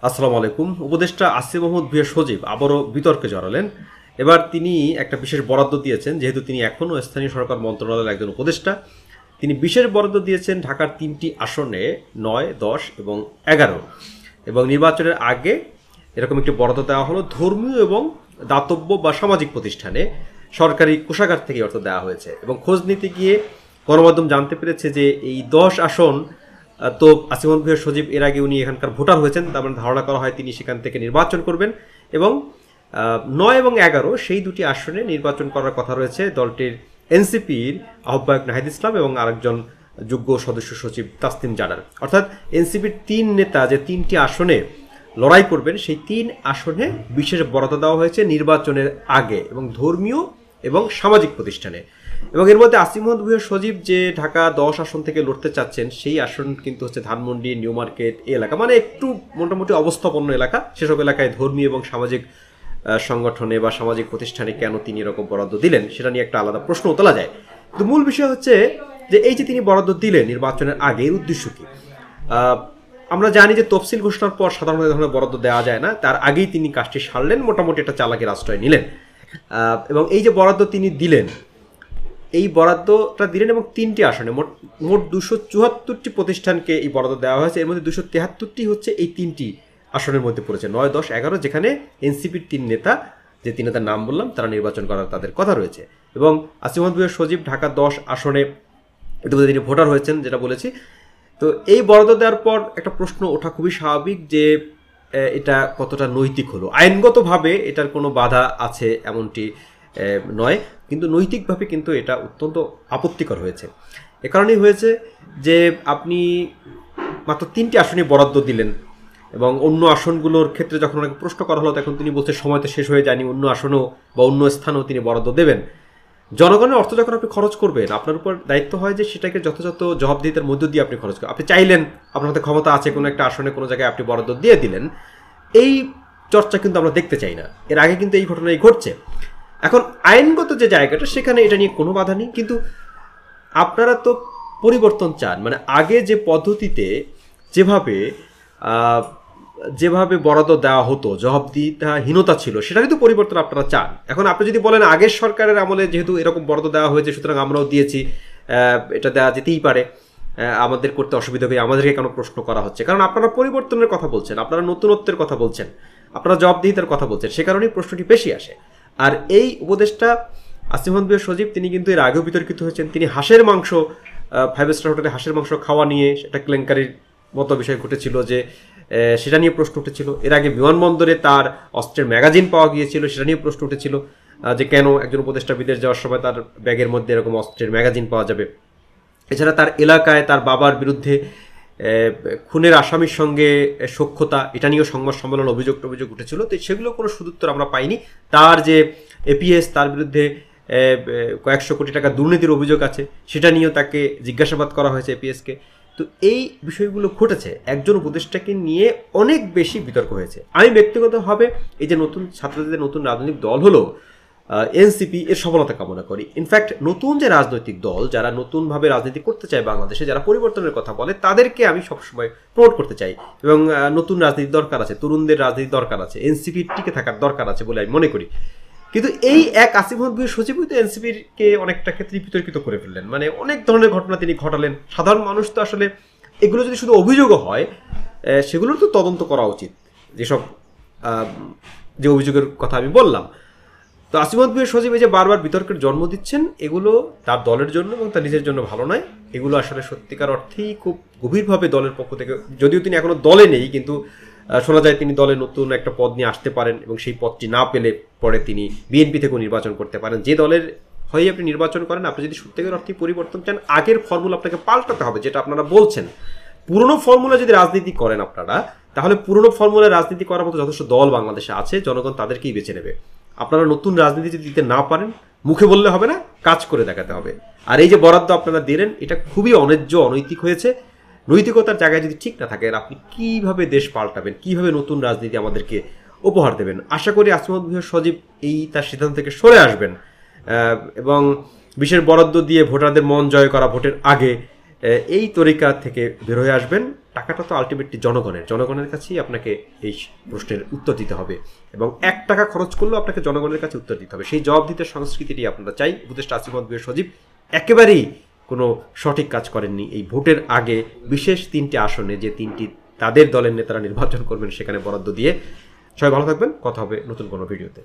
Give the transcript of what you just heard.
আসসালামু আলাইকুম। উপদেষ্টা আসিফ মাহমুদ ভূঁইয়া সজীব আবারও বিতর্কে জড়ালেন। এবার তিনি একটা বিশেষ বরাদ্দ দিয়েছেন, যেহেতু তিনি এখনও স্থানীয় সরকার মন্ত্রণালয়ের একজন উপদেষ্টা। তিনি বিশেষ বরাদ্দ দিয়েছেন ঢাকার ৩টি আসনে ৯, ১০ এবং ১১, এবং নির্বাচনের আগে এরকম একটি বরাদ্দ দেওয়া হলো ধর্মীয় এবং দাতব্য বা সামাজিক প্রতিষ্ঠানে সরকারি কোষাগার থেকে অর্থ দেওয়া হয়েছে। এবং খোঁজ নিতে গিয়ে গণমাধ্যম জানতে পেরেছে যে এই ১০ আসন তো আসিফ মাহমুদ ভূঁইয়া সজীব এর আগে উনি এখানকার ভোটার হয়েছেন, তার মানে ধারণা করা হয় তিনি সেখান থেকে নির্বাচন করবেন। এবং ৯ এবং ১১ সেই দুটি আসনে নির্বাচন করার কথা রয়েছে দলটির এনসিপির আহ্বায়ক নাহিদ ইসলাম এবং আরেকজন যোগ্য সদস্য সচিব তাসনিম জানার। অর্থাৎ এনসিপির ৩ নেতা যে ৩টি আসনে লড়াই করবেন, সেই ৩ আসনে বিশেষ বরাদ্দ দেওয়া হয়েছে নির্বাচনের আগে এবং ধর্মীয় এবং সামাজিক প্রতিষ্ঠানে। এবং এর মধ্যে আসিফ মাহমুদ ভূঁইয়া সজীব যে ঢাকা ১০ আসন থেকে লড়তে চাচ্ছেন, সেই আসন কিন্তু হচ্ছে ধানমন্ডি, নিউ মার্কেট এই এলাকা, মানে একটু মোটামুটি অবস্থাপন্ন এলাকা। সেসব এলাকায় ধর্মীয় এবং সামাজিক সংগঠনে বা সামাজিক প্রতিষ্ঠানে কেন তিনি এরকম বরাদ্দ দিলেন সেটা নিয়ে একটা আলাদা প্রশ্ন তোলা যায়। কিন্তু মূল বিষয় হচ্ছে যে এই যে তিনি বরাদ্দ দিলেন নির্বাচনের আগে, এর উদ্দেশ্য কি? আমরা জানি যে তফসিল ঘোষণার পর সাধারণত এই ধরনের বরাদ্দ দেওয়া যায় না, তার আগেই তিনি কাজটি সারলেন, মোটামুটি একটা চালাকির আশ্রয় নিলেন। এবং এই যে বরাদ্দ তিনি দিলেন, এই বরাদ্দটা দিলেন এবং ৩টি আসনে মোট ২৭৪টি প্রতিষ্ঠানকে এই বরাদ্দ দেওয়া হয়েছে। এর মধ্যে ২৭৩টি হচ্ছে এই ৩টি আসনের মধ্যে পড়েছে, ৯, ১০, ১১, যেখানে এনসিপির ৩ নেতা, যে ৩ নেতার নাম বললাম, তারা নির্বাচন করার তাদের কথা রয়েছে। এবং আসিফ মাহমুদ ভূঁইয়া সজীব ঢাকা ১০ আসনে ইতিমধ্যে তিনি ভোটার হয়েছেন, যেটা বলেছি। তো এই বরাদ্দ দেওয়ার পর একটা প্রশ্ন ওঠা খুবই স্বাভাবিক যে এটা কতটা নৈতিক হলো। আইনগতভাবে এটার কোনো বাধা আছে এমনটি নয়, কিন্তু নৈতিকভাবে কিন্তু এটা অত্যন্ত আপত্তিকর হয়েছে। এ কারণেই হয়েছে যে আপনি মাত্র ৩টি আসনে বরাদ্দ দিলেন, এবং অন্য আসনগুলোর ক্ষেত্রে যখন ওনাকে প্রশ্ন করা হলো, তখন তিনি বলতে সময় তো শেষ হয়ে যায়নি, অন্য আসনেও বা অন্য স্থানেও তিনি বরাদ্দ দেবেন। জনগণের অর্থ যখন আপনি খরচ করবেন, আপনার উপর দায়িত্ব হয় যে সেটাকে যথাযথ জবাবদিহিতার মধ্য দিয়ে আপনি খরচ করেন। আপনি চাইলেন, আপনার হাতে ক্ষমতা আছে, কোনো একটা আসনে কোনো জায়গায় আপনি বরাদ্দ দিয়ে দিলেন, এই চর্চা কিন্তু আমরা দেখতে চাই না। এর আগে কিন্তু এই ঘটনাই ঘটছে। এখন আইনগত যে জায়গাটা, সেখানে এটা নিয়ে কোনো বাধা নেই, কিন্তু আপনারা তো পরিবর্তন চান। মানে আগে যে পদ্ধতিতে যেভাবে বরাদ্দ দেওয়া হতো, জবাবদিহিতাহীনতা ছিল, সেটারই তো পরিবর্তন আপনারা চান। এখন আপনি যদি বলেন আগের সরকারের আমলে যেহেতু এরকম বরাদ্দ দেওয়া হয়েছে, সুতরাং আমরাও দিয়েছি, এটা দেওয়া যেতেই পারে, আমাদের করতে অসুবিধা হয়ে আমাদেরকে কেন প্রশ্ন করা হচ্ছে? কারণ আপনারা পরিবর্তনের কথা বলছেন, আপনারা নতুনত্বের কথা বলছেন, আপনারা জবাবদিহিতার কথা বলছেন, সে কারণেই প্রশ্নটি বেশি আসে। আর এই উপদেষ্টা আসিফ মাহমুদ ভূঁইয়া সজীব, তিনি কিন্তু এর আগেও বিতর্কিত হয়েছেন। তিনি হাঁসের মাংস, 5 স্টার হোটেলে হাঁসের মাংস খাওয়া নিয়ে সেটা কেলেঙ্কারির মতো বিষয় ঘটেছিল, যে সেটা নিয়ে প্রশ্ন উঠেছিল। এর আগে বিমানবন্দরে তার অস্ত্রের ম্যাগাজিন পাওয়া গিয়েছিল, সেটা নিয়ে প্রশ্ন উঠেছিল যে কেন একজন উপদেষ্টা বিদেশ যাওয়ার সময় তার ব্যাগের মধ্যে এরকম অস্ত্রের ম্যাগাজিন পাওয়া যাবে। এছাড়া তার এলাকায় তার বাবার বিরুদ্ধে খুনের আসামির সঙ্গে সখ্যতা, এটা নিয়েও সংবাদ সম্মেলন অভিযোগ উঠেছিল। তো সেগুলো কোনো সুদুত্তর আমরা পাইনি। তার যে এপিএস, তার বিরুদ্ধে কয়েকশো কোটি টাকা দুর্নীতির অভিযোগ আছে, সেটা নিয়েও তাকে জিজ্ঞাসাবাদ করা হয়েছে এপিএসকে। তো এই বিষয়গুলো ঘটেছে, একজন উপদেষ্টাকে নিয়ে অনেক বেশি বিতর্ক হয়েছে। আমি ব্যক্তিগতভাবে এই যে নতুন ছাত্রদের নতুন রাজনৈতিক দল হলো এনসিপি, এর সফলতা কামনা করি। ইনফ্যাক্ট নতুন যে রাজনৈতিক দল, যারা নতুনভাবে রাজনীতি করতে চায় বাংলাদেশে, যারা পরিবর্তনের কথা বলে, তাদেরকে আমি সবসময় প্রমোট করতে চাই। এবং নতুন রাজনীতি দরকার আছে, তরুণদের রাজনীতি দরকার আছে, এনসিপির টিকে থাকার দরকার আছে বলে আমি মনে করি। কিন্তু এই এক আসিফ মাহমুদ ভূঁইয়া সজীব তো এনসিপিকে অনেকটা ক্ষেত্রে বিতর্কিত করে ফেললেন। মানে অনেক ধরনের ঘটনা তিনি ঘটালেন। সাধারণ মানুষ তো আসলে এগুলো যদি শুধু অভিযোগও হয়, সেগুলোর তো তদন্ত করা উচিত, যেসব যে অভিযোগের কথা আমি বললাম। তো আসিফ মাহমুদ ভূঁইয়া সজীব এই যে বারবার বিতর্কের জন্ম দিচ্ছেন, এগুলো তার দলের জন্য এবং তার নিজের জন্য ভালো নয়। এগুলো আসলে সত্যিকার অর্থেই খুব গভীরভাবে দলের পক্ষ থেকে, যদিও তিনি এখনো দলে নেই, কিন্তু শোনা যায় তিনি দলে নতুন একটা পদ নিয়ে আসতে পারেন, এবং সেই পদটি না পেলে পরে তিনি বিএনপি থেকেও নির্বাচন করতে পারেন। যে দলের হয়ে আপনি নির্বাচন করেন, আপনি যদি সত্যিকার অর্থে পরিবর্তন চান, আগের ফর্মুলা আপনাকে পাল্টাতে হবে, যেটা আপনারা বলছেন। পুরনো ফর্মুলা যদি রাজনীতি করেন আপনারা, তাহলে পুরনো ফর্মুলায় রাজনীতি করার মতো যথেষ্ট দল বাংলাদেশে আছে, জনগণ তাদেরকেই বেছে নেবে। আপনারা নতুন রাজনীতি যদি দিতে না পারেন, মুখে বললে হবে না, কাজ করে দেখাতে হবে। আর এই যে বরাদ্দ আপনারা দিলেন, এটা খুবই অন্যায্য, অনৈতিক হয়েছে। নৈতিকতার জায়গায় যদি ঠিক না থাকে, আপনি কিভাবে দেশ পাল্টাবেন, কিভাবে নতুন রাজনীতি আমাদেরকে উপহার দেবেন? আশা করি আসিফ মাহমুদ ভূঁইয়া সজীব এই তার সিদ্ধান্ত থেকে সরে আসবেন এবং বিশেষ বরাদ্দ দিয়ে ভোটারদের মন জয় করা ভোটের আগে এই তরিকা থেকে বের হয়ে আসবেন। টাকাটা তো আলটিমেটলি জনগণের কাছেই আপনাকে এই প্রশ্নের উত্তর দিতে হবে, এবং 1 টাকা খরচ করলেও আপনাকে জনগণের কাছে উত্তর দিতে হবে। সেই জবাবদিহিতার সংস্কৃতিটি আপনারা চাই। উপদেষ্টা আসিফ মাহমুদ ভূঁইয়া সজীব একেবারেই কোনো সঠিক কাজ করেননি। এই ভোটের আগে বিশেষ 3টি আসনে যে 3টি তাদের দলের নেতারা নির্বাচন করবেন সেখানে বরাদ্দ দিয়ে। সবাই ভালো থাকবেন, কথা হবে নতুন কোনো ভিডিওতে।